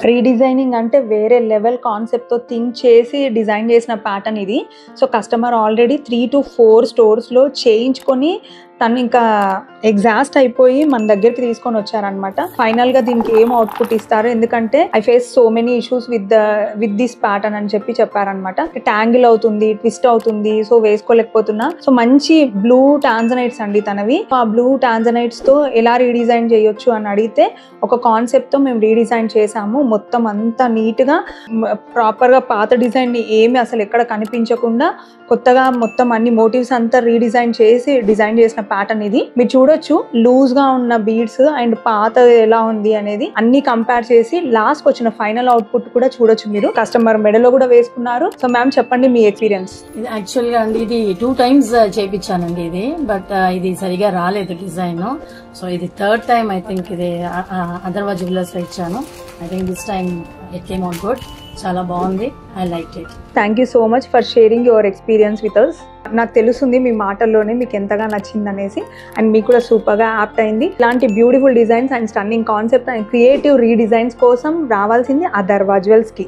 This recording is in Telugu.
రీడిజైనింగ్ అంటే వేరే లెవెల్ కాన్సెప్ట్తో థింక్ చేసి డిజైన్ చేసిన ప్యాటర్న్ ఇది. సో కస్టమర్ ఆల్రెడీ 3 to 4 స్టోర్స్లో చేయించుకొని తను ఇంకా ఎగ్జాస్ట్ అయిపోయి మన దగ్గరికి తీసుకొని వచ్చారనమాట. ఫైనల్గా దీనికి ఏం అవుట్పుట్ ఇస్తారు, ఎందుకంటే I face so many issues with this pattern అని చెప్పారనమాట. ట్యాంగిల్ అవుతుంది, ట్విస్ట్ అవుతుంది, సో వేసుకోలేకపోతున్నా. సో మంచి బ్లూ టాంజనైట్స్ అండి తనవి. ఆ బ్లూ టాంజనైట్స్ తో ఎలా రీడిజైన్ చేయొచ్చు అని అడిగితే ఒక కాన్సెప్ట్ తో మేము రీడిజైన్ చేసాము. మొత్తం అంతా నీట్ గా ప్రాపర్ గా పాత డిజైన్ ని ఏమి అసలు ఎక్కడ కనిపించకుండా కొత్తగా మొత్తం అన్ని మోటివ్స్ అంతా రీడిజైన్ చేసి డిజైన్ చేసిన ప్యాటర్న్ ఇది. మీరు చూడొచ్చు లూజ్ గా ఉన్న బీడ్స్ అండ్ పాత ఎలా ఉంది అనేది అన్ని కంపేర్ చేసి లాస్ట్ వచ్చిన ఫైనల్ అవుట్పుట్ కూడా చూడొచ్చు. మీరు కస్టమర్ మెడలో కూడా వేసుకున్నారు. సో మ్యామ్ చెప్పండి మీ ఎక్స్పీరియన్స్. యాక్చువల్ గా అండి ఇది 2 times చేయించానండి ఇది, బట్ ఇది సరిగా రాలేదు డిజైన్. సో ఇది 3rd time ఐ థింక్ ఇది అదర్వా జ్యువెలర్స్ లో ఇచ్చాను. I think this time it came out good. చాలా బాగుంది. I like it. Thank you so much for sharing your experience with us. నాకు తెలుస్తుంది మీ మాటల్లోనే మీకు ఎంతగా నచ్చింది అనేసి, అండ్ మీకు కూడా సూపర్గా యాప్ట్ అయింది. ఇలాంటి beautiful designs and stunning concept and creative redesigns కోసం రావాల్సింది అదర్వా జ్యువెల్స్కి.